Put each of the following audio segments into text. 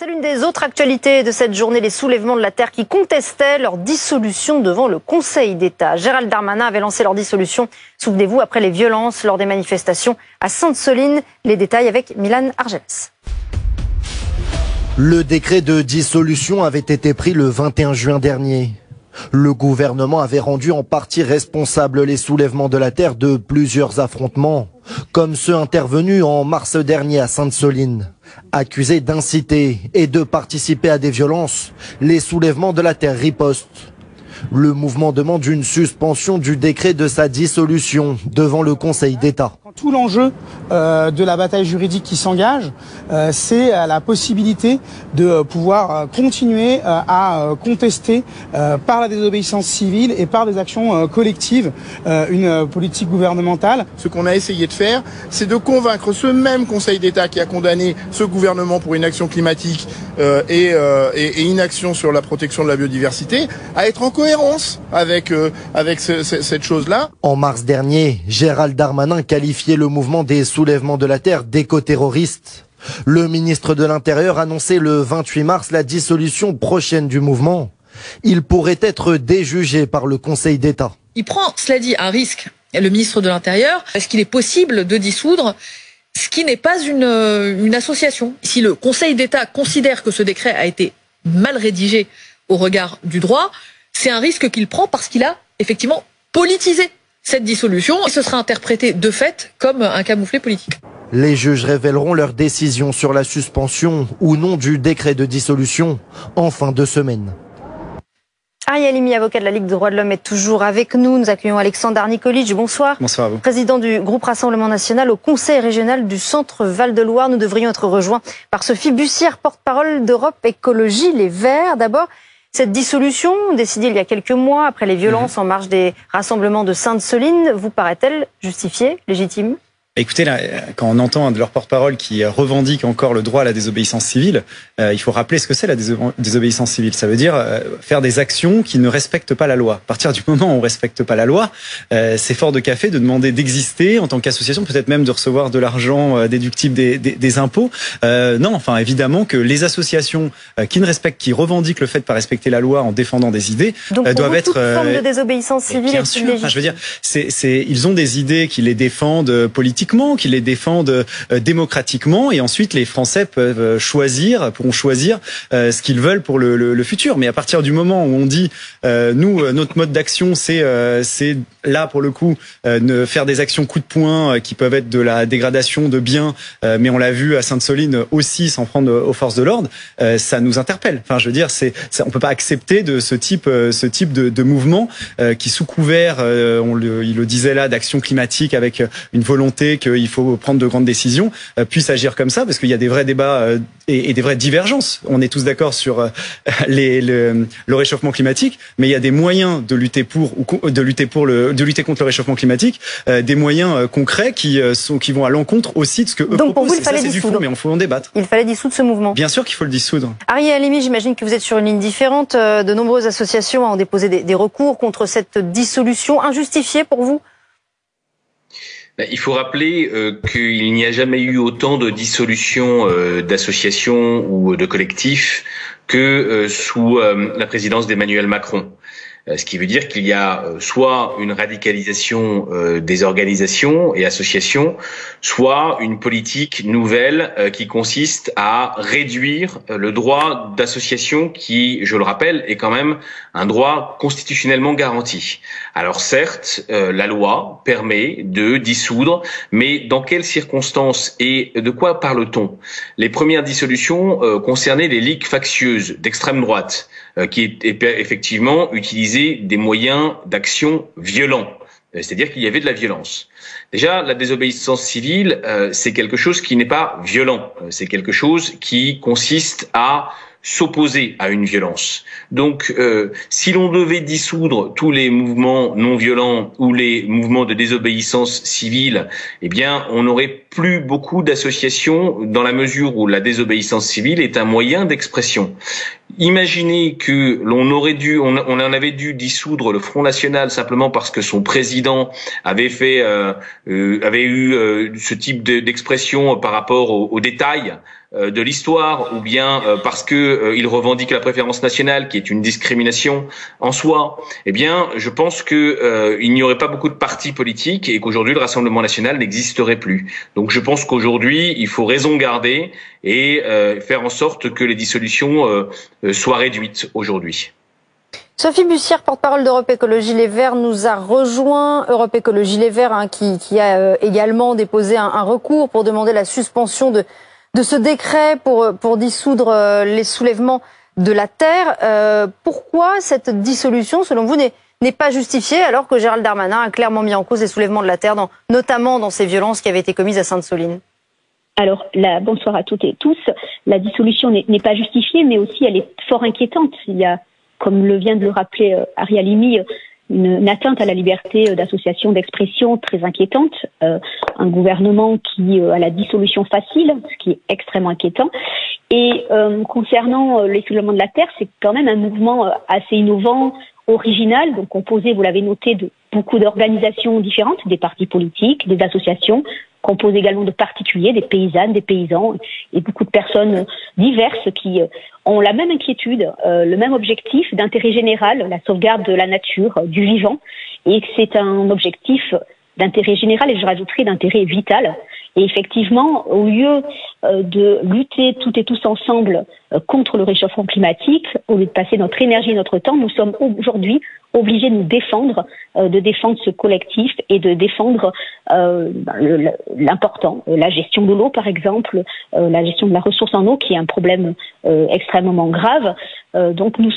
C'est l'une des autres actualités de cette journée, les soulèvements de la Terre qui contestaient leur dissolution devant le Conseil d'État. Gérald Darmanin avait lancé leur dissolution, souvenez-vous, après les violences lors des manifestations à Sainte-Soline. Les détails avec Milan Argelès. Le décret de dissolution avait été pris le 21 juin dernier. Le gouvernement avait rendu en partie responsables les soulèvements de la Terre de plusieurs affrontements, comme ceux intervenus en mars dernier à Sainte-Soline. Accusés d'inciter et de participer à des violences, les soulèvements de la Terre ripostent. Le mouvement demande une suspension du décret de sa dissolution devant le Conseil d'État. Tout l'enjeu de la bataille juridique qui s'engage, c'est la possibilité de pouvoir continuer à contester par la désobéissance civile et par des actions collectives une politique gouvernementale. Ce qu'on a essayé de faire, c'est de convaincre ce même Conseil d'État qui a condamné ce gouvernement pour inaction climatique et inaction sur la protection de la biodiversité à être en cohérence avec cette chose-là. En mars dernier, Gérald Darmanin qualifiait le mouvement des soulèvements de la Terre d'éco-terroriste. Le ministre de l'Intérieur annonçait le 28 mars la dissolution prochaine du mouvement. Il pourrait être déjugé par le Conseil d'État. Il prend, cela dit, un risque, le ministre de l'Intérieur. Est-ce qu'il est possible de dissoudre ce qui n'est pas une association? Si le Conseil d'État considère que ce décret a été mal rédigé au regard du droit, c'est un risque qu'il prend parce qu'il a effectivement politisé cette dissolution et ce sera interprété de fait comme un camouflet politique. Les juges révéleront leur décision sur la suspension ou non du décret de dissolution en fin de semaine. Ariel Halimi, avocat de la Ligue des droits de l'homme, est toujours avec nous. Nous accueillons Alexandre Nikolic. Bonsoir. Bonsoir à vous. Président du groupe Rassemblement National au Conseil régional du Centre Val-de-Loire. Nous devrions être rejoints par Sophie Bussière, porte-parole d'Europe Écologie Les Verts. D'abord, cette dissolution, décidée il y a quelques mois après les violences en marge des rassemblements de Sainte-Soline, vous paraît-elle justifiée, légitime ? Écoutez, là, quand on entend un de leurs porte-parole qui revendique encore le droit à la désobéissance civile, il faut rappeler ce que c'est la désobéissance civile. Ça veut dire faire des actions qui ne respectent pas la loi. À partir du moment où on ne respecte pas la loi, c'est fort de café de demander d'exister en tant qu'association, peut-être même de recevoir de l'argent déductible des impôts. Non, enfin évidemment que les associations qui revendiquent le fait de pas respecter la loi en défendant des idées doivent être... toute forme de désobéissance civile bien sûr. Enfin, je veux dire, ils ont des idées qui les défendent politiquement, qui les défendent démocratiquement, et ensuite les Français pourront choisir ce qu'ils veulent pour le futur. Mais à partir du moment où on dit nous, notre mode d'action, c'est là pour le coup faire des actions coup de poing qui peuvent être de la dégradation de biens, mais on l'a vu à Sainte-Soline aussi, s'en prendre aux forces de l'ordre, ça nous interpelle. Enfin, je veux dire, on peut pas accepter de ce type de mouvement qui, sous couvert, il le disait là, d'action climatique avec une volonté qu'il faut prendre de grandes décisions, puisse agir comme ça, parce qu'il y a des vrais débats et des vraies divergences. On est tous d'accord sur le réchauffement climatique, mais il y a des moyens de lutter contre le réchauffement climatique, des moyens concrets qui vont à l'encontre aussi de ce que eux Donc proposent. pour vous, il fallait c'est du fond, mais il faut en débattre. Il fallait dissoudre ce mouvement. Bien sûr qu'il faut le dissoudre. Ariel Halimi, j'imagine que vous êtes sur une ligne différente. De nombreuses associations ont déposé des recours contre cette dissolution injustifiée pour vous. Il faut rappeler qu'il n'y a jamais eu autant de dissolutions d'associations ou de collectifs que sous la présidence d'Emmanuel Macron. Ce qui veut dire qu'il y a soit une radicalisation des organisations et associations, soit une politique nouvelle qui consiste à réduire le droit d'association qui, je le rappelle, est quand même un droit constitutionnellement garanti. Alors certes, la loi permet de dissoudre, mais dans quelles circonstances et de quoi parle-t-on? Les premières dissolutions concernaient les ligues factieuses d'extrême droite, qui effectivement utilisaient des moyens d'action violents, c'est-à-dire qu'il y avait de la violence. Déjà, la désobéissance civile, c'est quelque chose qui n'est pas violent, c'est quelque chose qui consiste à s'opposer à une violence. Donc, si l'on devait dissoudre tous les mouvements non violents ou les mouvements de désobéissance civile, eh bien, on aurait plus beaucoup d'associations dans la mesure où la désobéissance civile est un moyen d'expression. Imaginez que on en avait dû dissoudre le Front National simplement parce que son président avait eu ce type d'expression par rapport aux détails de l'histoire, ou bien parce que il revendique la préférence nationale, qui est une discrimination en soi. Eh bien, je pense que il n'y aurait pas beaucoup de partis politiques et qu'aujourd'hui le Rassemblement national n'existerait plus. Donc, je pense qu'aujourd'hui, il faut raison garder et faire en sorte que les dissolutions soient réduites aujourd'hui. Sophie Bussière, porte-parole d'Europe Écologie Les Verts, nous a rejoint. Europe Écologie Les Verts, qui a également déposé un recours pour demander la suspension de ce décret pour dissoudre les soulèvements de la terre. Pourquoi cette dissolution, selon vous, n'est pas justifiée alors que Gérald Darmanin a clairement mis en cause les soulèvements de la terre, notamment dans ces violences qui avaient été commises à Sainte-Soline? Alors, bonsoir à toutes et tous. La dissolution n'est pas justifiée, mais aussi elle est fort inquiétante. Il y a, comme vient de le rappeler Ari Halimi, une atteinte à la liberté d'association, d'expression très inquiétante. Un gouvernement qui a la dissolution facile, ce qui est extrêmement inquiétant. Et concernant les soulèvements de la terre, c'est quand même un mouvement assez innovant, original, donc composé, vous l'avez noté, de beaucoup d'organisations différentes, des partis politiques, des associations, composé également de particuliers, des paysannes, des paysans et beaucoup de personnes diverses qui ont la même inquiétude, le même objectif d'intérêt général, la sauvegarde de la nature, du vivant, et que c'est un objectif d'intérêt général et je rajouterai d'intérêt vital. Et effectivement, au lieu de lutter toutes et tous ensemble contre le réchauffement climatique, au lieu de passer notre énergie et notre temps, nous sommes aujourd'hui obligés de nous défendre, de défendre ce collectif et de défendre l'important, la gestion de l'eau par exemple, la gestion de la ressource en eau qui est un problème extrêmement grave. Donc nous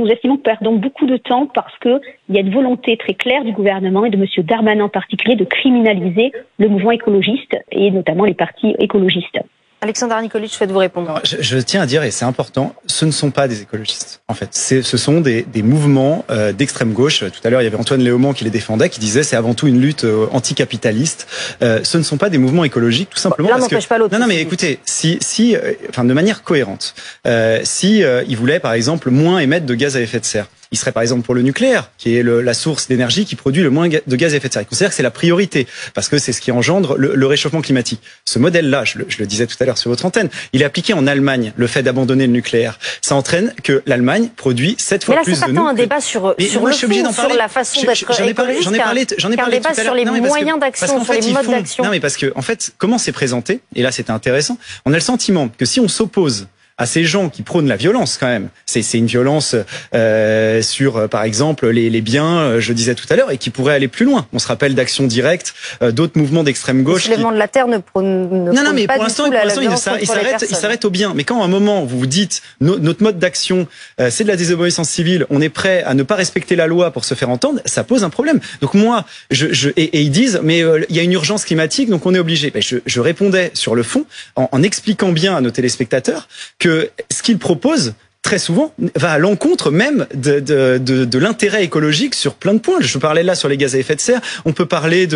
estimons que perdons beaucoup de temps parce que il y a une volonté très claire du gouvernement et de M. Darmanin en particulier de criminaliser le mouvement écologiste et notamment les partis écologistes. Alexandre Nicolic, je souhaite vous répondre. Alors, je tiens à dire, et c'est important, ce ne sont pas des écologistes. En fait, ce sont des mouvements d'extrême gauche. Tout à l'heure, il y avait Antoine Léaumont qui les défendait, qui disait c'est avant tout une lutte anticapitaliste. Ce ne sont pas des mouvements écologiques, tout simplement L'un n'empêche pas l'autre. Non, mais écoutez, de manière cohérente, ils voulaient par exemple moins émettre de gaz à effet de serre. Il serait par exemple pour le nucléaire, qui est la source d'énergie qui produit le moins de gaz à effet de serre. Ils considèrent que c'est la priorité, parce que c'est ce qui engendre le réchauffement climatique. Ce modèle-là, je le disais tout à l'heure sur votre antenne, il est appliqué en Allemagne, le fait d'abandonner le nucléaire. Ça entraîne que l'Allemagne produit 7 fois plus de nous. Mais là, c'est pas tant un débat sur le fond, sur la façon d'être écologiste, j'en ai parlé débat sur les moyens d'action, sur les modes d'action. Non, mais parce que, en fait, comment c'est présenté, et là c'était intéressant, on a le sentiment que si on s'oppose à ces gens qui prônent la violence quand même. C'est une violence sur, par exemple, les biens, je disais tout à l'heure, et qui pourrait aller plus loin. On se rappelle d'Action Directe, d'autres mouvements d'extrême gauche. Le soulèvement de la terre ne prône non, mais pas pour l'instant, il s'arrête au bien. Mais quand à un moment vous vous dites notre mode d'action, c'est de la désobéissance civile, on est prêt à ne pas respecter la loi pour se faire entendre, ça pose un problème. Donc moi, et ils disent, mais il y a une urgence climatique, donc on est obligé. Je répondais sur le fond en expliquant bien à nos téléspectateurs que ce qu'ils proposent très souvent va à l'encontre même de l'intérêt écologique sur plein de points. Je parlais là sur les gaz à effet de serre. On peut parler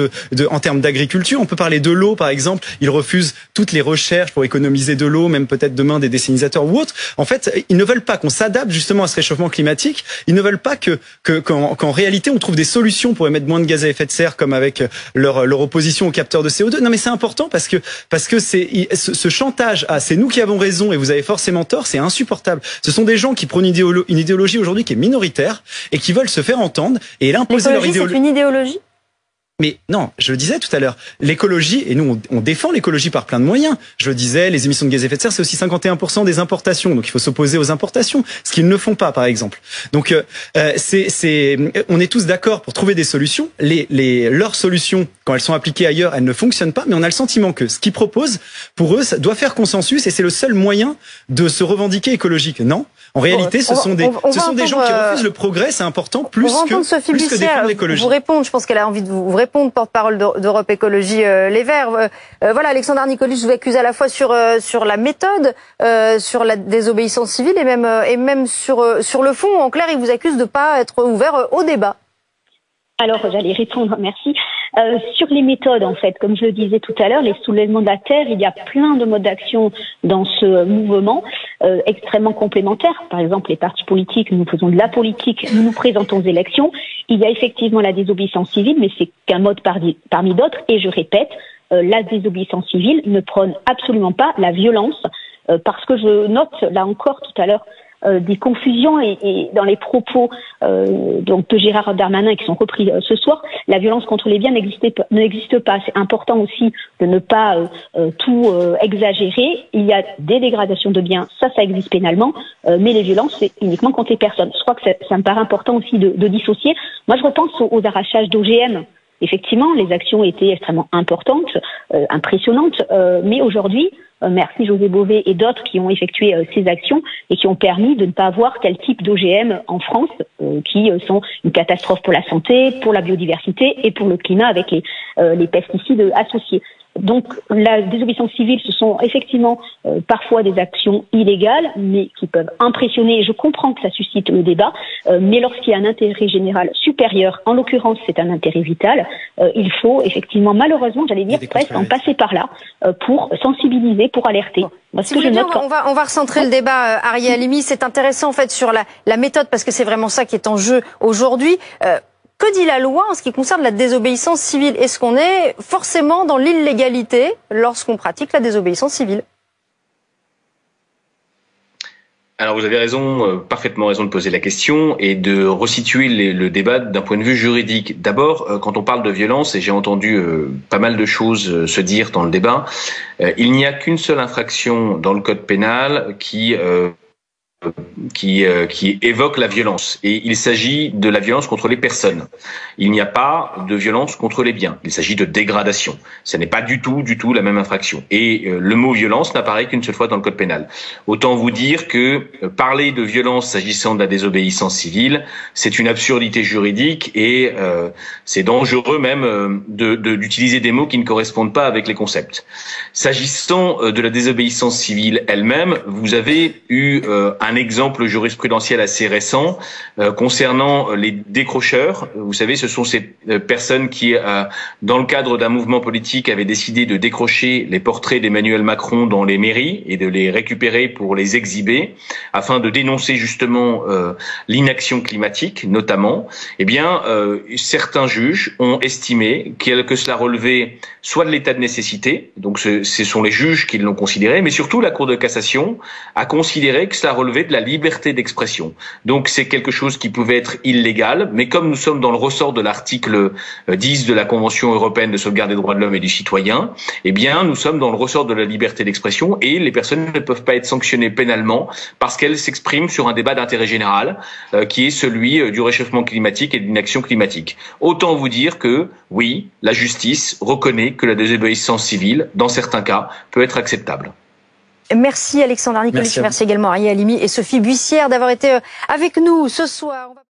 en termes d'agriculture. On peut parler de l'eau, par exemple. Ils refusent toutes les recherches pour économiser de l'eau, même peut-être demain des dessalinateurs ou autres. En fait, ils ne veulent pas qu'on s'adapte justement à ce réchauffement climatique. Ils ne veulent pas qu'en réalité on trouve des solutions pour émettre moins de gaz à effet de serre, comme avec leur opposition aux capteurs de CO2. Non, mais c'est important parce que ce chantage c'est nous qui avons raison et vous avez forcément tort, c'est insupportable. Ce sont des gens qui prônent une idéologie aujourd'hui qui est minoritaire et qui veulent se faire entendre et l'imposer leur idéologie. C'est une idéologie ? Mais non, je le disais tout à l'heure, l'écologie, et nous on défend l'écologie par plein de moyens. Je le disais, les émissions de gaz à effet de serre, c'est aussi 51% des importations, donc il faut s'opposer aux importations, ce qu'ils ne font pas par exemple. Donc on est tous d'accord pour trouver des solutions. Leurs solutions, quand elles sont appliquées ailleurs, elles ne fonctionnent pas, mais on a le sentiment que ce qu'ils proposent, pour eux, ça doit faire consensus et c'est le seul moyen de se revendiquer écologique. Non, en réalité, ce sont des gens qui refusent le progrès, c'est important, plus que défendre l'écologie. Vous répondre, je pense qu'elle a envie de vous répondre, porte-parole d'Europe Écologie Les Verts. Voilà, Alexandre Nicolic, je vous accuse à la fois sur la méthode, sur la désobéissance civile et même sur le fond. En clair, il vous accuse de ne pas être ouvert au débat. Alors, j'allais répondre, merci. Sur les méthodes, en fait, comme je le disais tout à l'heure, les soulèvements de la terre, il y a plein de modes d'action dans ce mouvement, extrêmement complémentaires. Par exemple, les partis politiques, nous faisons de la politique, nous nous présentons aux élections. Il y a effectivement la désobéissance civile, mais c'est qu'un mode parmi d'autres. Et je répète, la désobéissance civile ne prône absolument pas la violence, parce que je note, là encore, tout à l'heure, des confusions et dans les propos donc de Gérald Darmanin qui sont repris ce soir, la violence contre les biens n'existe pas. C'est important aussi de ne pas tout exagérer. Il y a des dégradations de biens, ça existe pénalement, mais les violences, c'est uniquement contre les personnes. Je crois que ça me paraît important aussi de dissocier. Moi, je repense aux arrachages d'OGM. Effectivement, les actions étaient extrêmement importantes, impressionnantes, mais aujourd'hui, merci José Bové et d'autres qui ont effectué ces actions et qui ont permis de ne pas avoir tel type d'OGM en France, qui sont une catastrophe pour la santé, pour la biodiversité et pour le climat avec les pesticides associés. Donc la désobéissance civile, ce sont effectivement parfois des actions illégales, mais qui peuvent impressionner, et je comprends que ça suscite le débat, mais lorsqu'il y a un intérêt général supérieur, en l'occurrence c'est un intérêt vital, il faut effectivement, malheureusement, j'allais dire presque en passer par là, pour sensibiliser, pour alerter. Moi, si vous voulez bien, on va recentrer le débat, Ariel Halimi. C'est intéressant en fait sur la méthode, parce que c'est vraiment ça qui est en jeu aujourd'hui. Que dit la loi en ce qui concerne la désobéissance civile? Est-ce qu'on est forcément dans l'illégalité lorsqu'on pratique la désobéissance civile? Alors vous avez raison, parfaitement raison de poser la question et de resituer le débat d'un point de vue juridique. D'abord, quand on parle de violence, et j'ai entendu pas mal de choses se dire dans le débat, il n'y a qu'une seule infraction dans le code pénal qui évoque la violence, et il s'agit de la violence contre les personnes. Il n'y a pas de violence contre les biens. Il s'agit de dégradation. Ce n'est pas du tout la même infraction. Et le mot violence n'apparaît qu'une seule fois dans le code pénal. Autant vous dire que parler de violence s'agissant de la désobéissance civile, c'est une absurdité juridique et c'est dangereux même d'utiliser des mots qui ne correspondent pas avec les concepts. S'agissant de la désobéissance civile elle-même, vous avez eu un exemple jurisprudentiel assez récent concernant les décrocheurs. Vous savez, ce sont ces personnes qui, dans le cadre d'un mouvement politique, avaient décidé de décrocher les portraits d'Emmanuel Macron dans les mairies et de les récupérer pour les exhiber, afin de dénoncer justement l'inaction climatique, notamment. Eh bien, certains juges ont estimé que cela relevait soit de l'état de nécessité, donc ce sont les juges qui l'ont considéré, mais surtout la Cour de cassation a considéré que cela relevait de la liberté d'expression. Donc c'est quelque chose qui pouvait être illégal, mais comme nous sommes dans le ressort de l'article 10 de la Convention européenne de sauvegarde des droits de l'homme et du citoyen, eh bien nous sommes dans le ressort de la liberté d'expression et les personnes ne peuvent pas être sanctionnées pénalement parce qu'elles s'expriment sur un débat d'intérêt général qui est celui du réchauffement climatique et de l'inaction climatique. Autant vous dire que oui, la justice reconnaît que la désobéissance civile, dans certains cas, peut être acceptable. Merci Alexandre Arnicoli, merci également Ariel Halimi et Sophie Buissière d'avoir été avec nous ce soir.